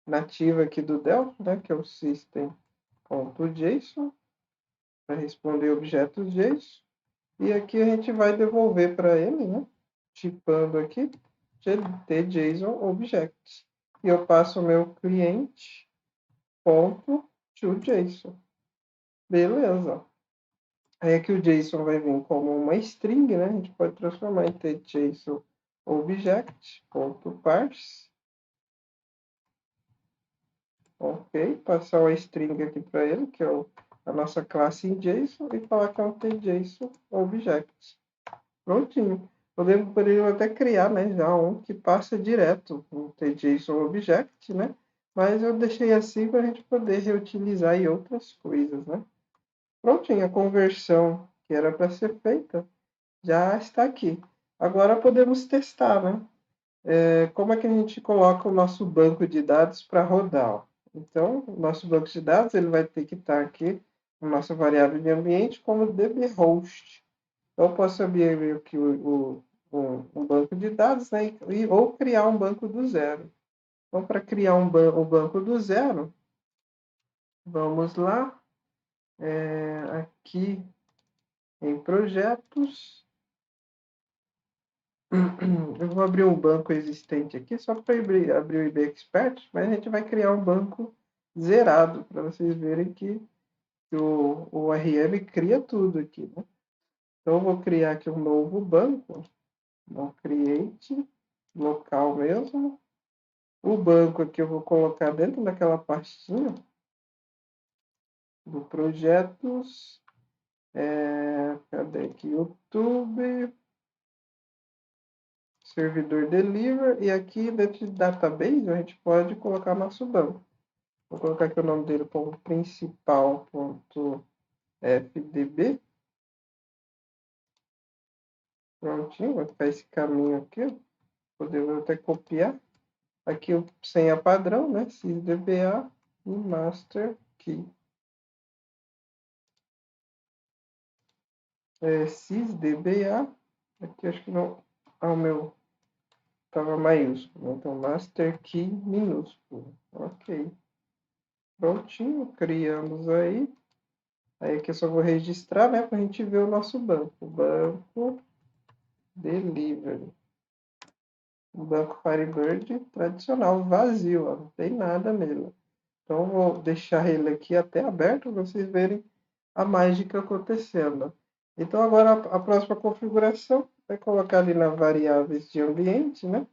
nativa aqui do Delphi, né? Que é o system.json, para responder objetos JSON. E aqui a gente vai devolver para ele, né? Tipando aqui, tJSON object. E eu passo o meu cliente ponto to JSON. Beleza. Aí aqui o JSON vai vir como uma string, né? A gente pode transformar em tJSON object ponto parse. Ok, passar uma string aqui para ele, que é a nossa classe em JSON, e falar que é um tJSON object. Prontinho. Poderíamos até criar, né, já um que passa direto no tJSON Object, né? Mas eu deixei assim para a gente poder reutilizar em outras coisas, né? Prontinho, a conversão que era para ser feita já está aqui. Agora podemos testar, né? Como é que a gente coloca o nosso banco de dados para rodar? Então, o nosso banco de dados ele vai ter que estar aqui na nossa variável de ambiente como dbHost. Então, eu posso abrir aqui o um banco de dados, né? Ou criar um banco do zero. Então, para criar um banco do zero, vamos lá, aqui em projetos. Eu vou abrir um banco existente aqui, só para abrir o IB Expert, mas a gente vai criar um banco zerado, para vocês verem que o RM cria tudo aqui, né? Então, eu vou criar aqui um novo banco, no Create, local mesmo. O banco aqui eu vou colocar dentro daquela pastinha do projetos. Cadê aqui? YouTube, servidor deliver, e aqui dentro de database a gente pode colocar nosso banco. Vou colocar aqui o nome dele como principal.fdb. Prontinho, vai ficar esse caminho aqui. Podemos até copiar. Aqui o senha padrão, né? sysdba e master key. Sysdba. Aqui acho que não. O meu estava maiúsculo. Então, master key minúsculo. Ok. Prontinho, criamos aí. Aí aqui eu só vou registrar, né? Para a gente ver o nosso banco. Banco Delivery. Um banco Firebird tradicional, vazio, ó, não tem nada nele. Então, eu vou deixar ele aqui até aberto para vocês verem a mágica acontecendo. Então, agora a próxima configuração é colocar ali na variáveis de ambiente, né?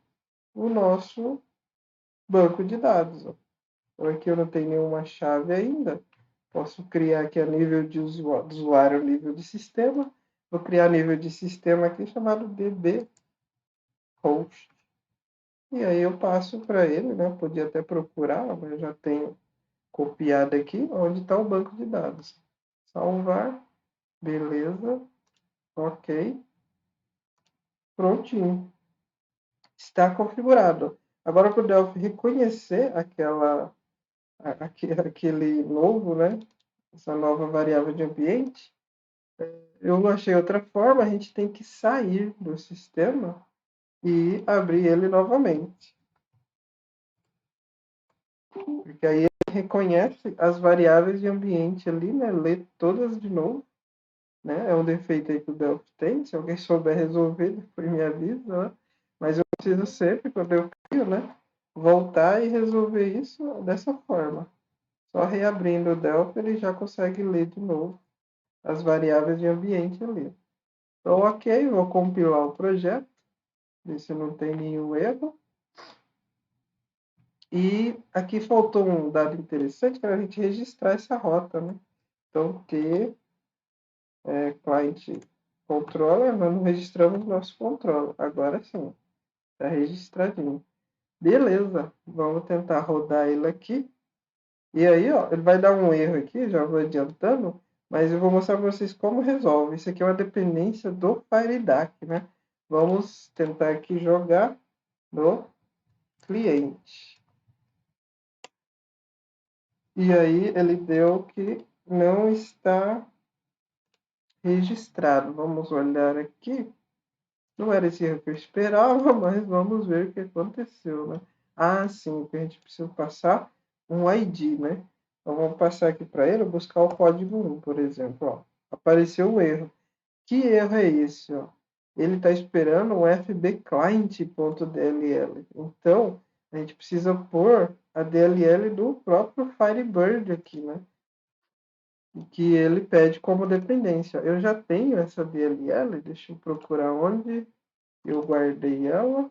O nosso banco de dados. Ó. Então, aqui eu não tenho nenhuma chave ainda. Posso criar aqui a nível de usuário, nível de sistema. Vou criar nível de sistema aqui chamado DB host. E aí eu passo para ele, né? Podia até procurar, mas eu já tenho copiado aqui onde está o banco de dados. Salvar, beleza, ok, prontinho. Está configurado. Agora para o Delphi reconhecer aquele novo, né? Essa nova variável de ambiente, eu achei outra forma, a gente tem que sair do sistema e abrir ele novamente. Porque aí ele reconhece as variáveis de ambiente ali, né? Lê todas de novo. Né? É um defeito aí que o Delphi tem. Se alguém souber resolver, depois me avisa. Né? Mas eu preciso sempre, quando eu crio, né? Voltar e resolver isso dessa forma. Só reabrindo o Delphi, ele já consegue ler de novo as variáveis de ambiente ali. Então, ok, vou compilar o projeto, ver se não tem nenhum erro. E aqui faltou um dado interessante para a gente registrar essa rota, né? Então, T, client controller, nós não registramos nosso controller. Agora sim, está registradinho. Beleza, vamos tentar rodar ele aqui. E aí, ó, ele vai dar um erro aqui, já vou adiantando, mas eu vou mostrar para vocês como resolve. Isso aqui é uma dependência do FireDAC, né? Vamos tentar aqui jogar no cliente. E aí ele deu que não está registrado. Vamos olhar aqui. Não era esse erro que eu esperava, mas vamos ver o que aconteceu, né? Ah, sim, que a gente precisa passar um ID, né? Então vamos passar aqui para ele, buscar o código 1, por exemplo. Ó. Apareceu um erro. Que erro é esse? Ó? Ele está esperando o fbclient.dll. Então, a gente precisa pôr a DLL do próprio Firebird aqui, né? Que ele pede como dependência. Eu já tenho essa DLL, deixa eu procurar onde eu guardei ela.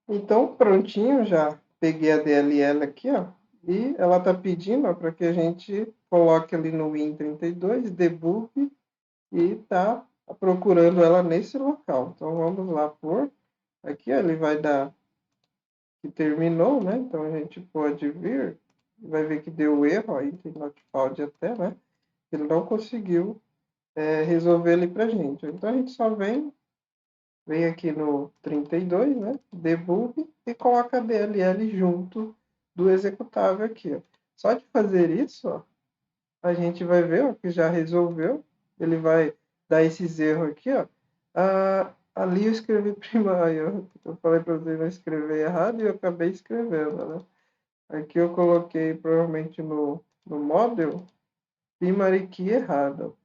Então, prontinho, já peguei a DLL aqui, ó. E ela está pedindo para que a gente coloque ali no Win32, debug, e está procurando ela nesse local. Então, vamos lá por... Aqui, ó, ele vai dar que terminou, né? Então, a gente pode vir, vai ver que deu erro aí, tem notfound até, né? Ele não conseguiu resolver ali para a gente. Então, a gente só vem aqui no 32, né? Debug e coloca a DLL junto do executável aqui. Ó. Só de fazer isso, ó, a gente vai ver, ó, que já resolveu. Ele vai dar esses erros aqui, ó. Ali eu escrevi primário. Eu falei para você não escrever errado e eu acabei escrevendo, né? Aqui eu coloquei provavelmente no model primary key errado.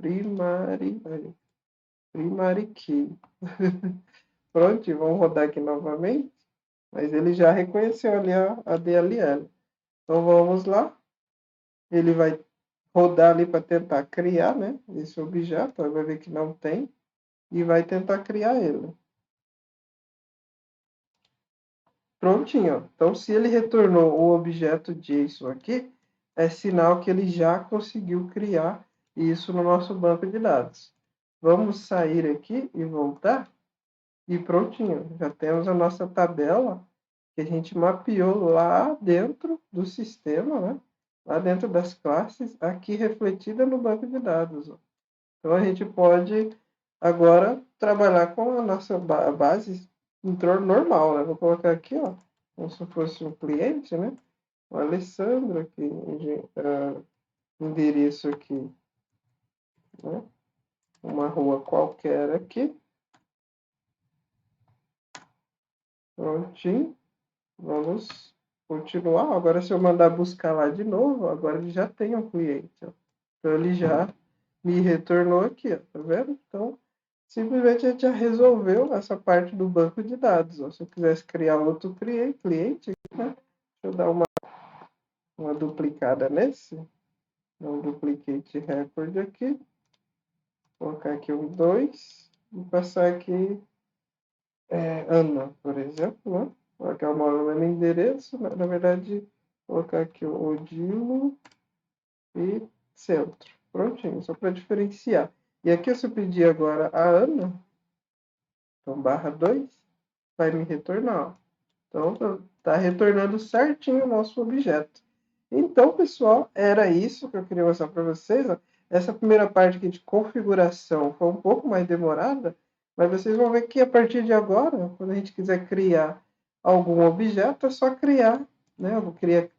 Primary key. Pronto, vamos rodar aqui novamente. Mas ele já reconheceu ali a DLL. Então vamos lá. Ele vai rodar ali para tentar criar, né, esse objeto. Vai ver que não tem. E vai tentar criar ele. Prontinho. Então, se ele retornou o objeto JSON aqui, é sinal que ele já conseguiu criar isso no nosso banco de dados. Vamos sair aqui e voltar. E prontinho. Já temos a nossa tabela que a gente mapeou lá dentro do sistema, né? Lá dentro das classes, aqui refletida no banco de dados. Ó. Então, a gente pode agora trabalhar com a nossa base normal, né? Vou colocar aqui, ó, como se fosse um cliente, né? O Alessandro aqui, endereço aqui, né? Uma rua qualquer aqui. Prontinho. Vamos continuar. Agora, se eu mandar buscar lá de novo, agora ele já tem um cliente. Ó. Então, ele já me retornou aqui, ó, tá vendo? Então, simplesmente a gente já resolveu essa parte do banco de dados. Ó. Se eu quisesse criar outro cliente, né? Deixa eu dar uma duplicada nesse. Um duplicate record aqui. Vou colocar aqui um 2 e passar aqui Ana, por exemplo, né? Colocar o mesmo endereço, na verdade, colocar aqui o Odilo e centro. Prontinho, só para diferenciar. E aqui, se eu pedir agora a Ana, então, /2, vai me retornar. Ó. Então, está retornando certinho o nosso objeto. Então, pessoal, era isso que eu queria mostrar para vocês. Ó. Essa primeira parte aqui de configuração foi um pouco mais demorada, mas vocês vão ver que a partir de agora, quando a gente quiser criar algum objeto, é só criar, né? Eu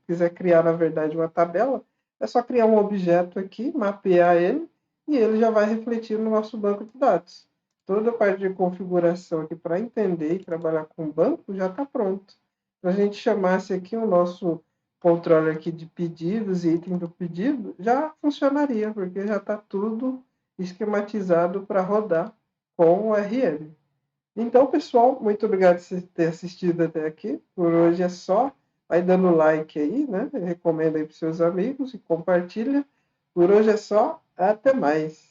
quiser criar, na verdade, uma tabela, é só criar um objeto aqui, mapear ele, e ele já vai refletir no nosso banco de dados. Toda a parte de configuração aqui para entender e trabalhar com banco já está pronto. Se a gente chamasse aqui o nosso controle aqui de pedidos e item do pedido, já funcionaria, porque já está tudo esquematizado para rodar com o RM. Então, pessoal, muito obrigado por ter assistido até aqui. Por hoje é só. Vai dando like aí, né? Recomenda aí para seus amigos e compartilha. Por hoje é só. Até mais.